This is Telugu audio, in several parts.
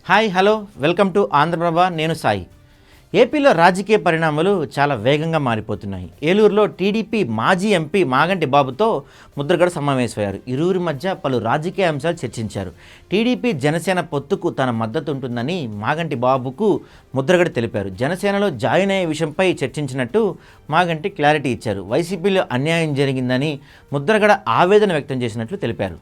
Hi hello welcome to Andhra Prabha. నేను సాయి. ఏపీలో రాజకీయ పరిణామాలు చాలా వేగంగా మారిపోతున్నాయి. ఏలూరులో టీడీపీ మాజీ ఎంపీ మాగంటి బాబుతో ముద్రగడ సమావేశమయ్యారు. ఇరువురి మధ్య పలు రాజకీయ అంశాలు చర్చించారు. టీడీపీ జనసేన పొత్తుకు తన మద్దతు ఉంటుందని మాగంటి బాబుకు ముద్రగడ తెలిపారు. జనసేనలో జాయిన్ అయ్యే విషయంపై చర్చించినట్టు మాగంటి క్లారిటీ ఇచ్చారు. వైసీపీలో అన్యాయం జరిగిందని ముద్రగడ ఆవేదన వ్యక్తం చేసినట్లు తెలిపారు.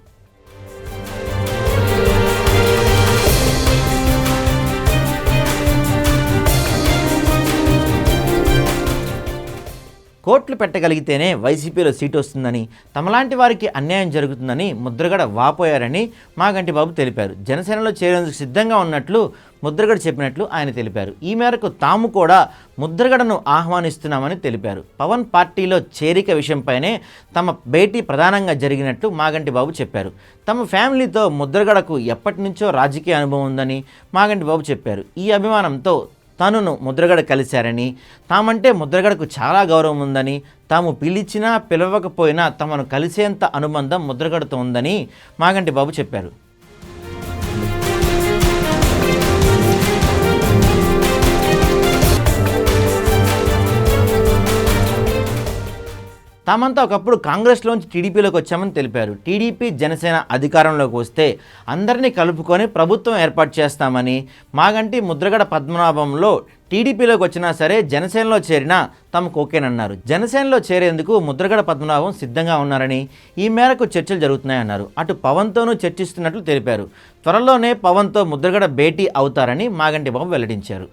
కోట్లు పెట్టగలిగితేనే వైసీపీలో సీటు వస్తుందని, తమలాంటి వారికి అన్యాయం జరుగుతుందని ముద్రగడ వాపోయారని మాగంటి బాబు తెలిపారు. జనసేనలో చేరేందుకు సిద్ధంగా ఉన్నట్లు ముద్రగడ చెప్పినట్లు ఆయన తెలిపారు. ఈ మేరకు తాము కూడా ముద్రగడను ఆహ్వానిస్తున్నామని తెలిపారు. పవన్ పార్టీలో చేరిక విషయంపైనే తమ భేటీ ప్రధానంగా జరిగినట్లు మాగంటి బాబు చెప్పారు. తమ ఫ్యామిలీతో ముద్రగడకు ఎప్పటి నుంచో రాజకీయ అనుభవం ఉందని మాగంటి బాబు చెప్పారు. ఈ అభిమానంతో తనను ముద్రగడ కలిశారని, తామంటే ముద్రగడకు చాలా గౌరవం ఉందని, తాము పిలిచినా పిలవకపోయినా తమను కలిసేంత అనుబంధం ముద్రగడతో ఉందని మాగంటి బాబు చెప్పారు. తామంతా ఒకప్పుడు కాంగ్రెస్లోంచి టీడీపీలోకి వచ్చామని తెలిపారు. టీడీపీ జనసేన అధికారంలోకి వస్తే అందరినీ కలుపుకొని ప్రభుత్వం ఏర్పాటు చేస్తామని, మాగంటి ముద్రగడ పద్మనాభంలో టీడీపీలోకి వచ్చినా సరే జనసేనలో చేరినా తమకు ఓకేనన్నారు. జనసేనలో చేరేందుకు ముద్రగడ పద్మనాభం సిద్ధంగా ఉన్నారని, ఈ మేరకు చర్చలు జరుగుతున్నాయన్నారు. అటు పవన్తోనూ చర్చిస్తున్నట్లు తెలిపారు. త్వరలోనే పవన్తో ముద్రగడ భేటీ అవుతారని మాగంటి బాబు వెల్లడించారు.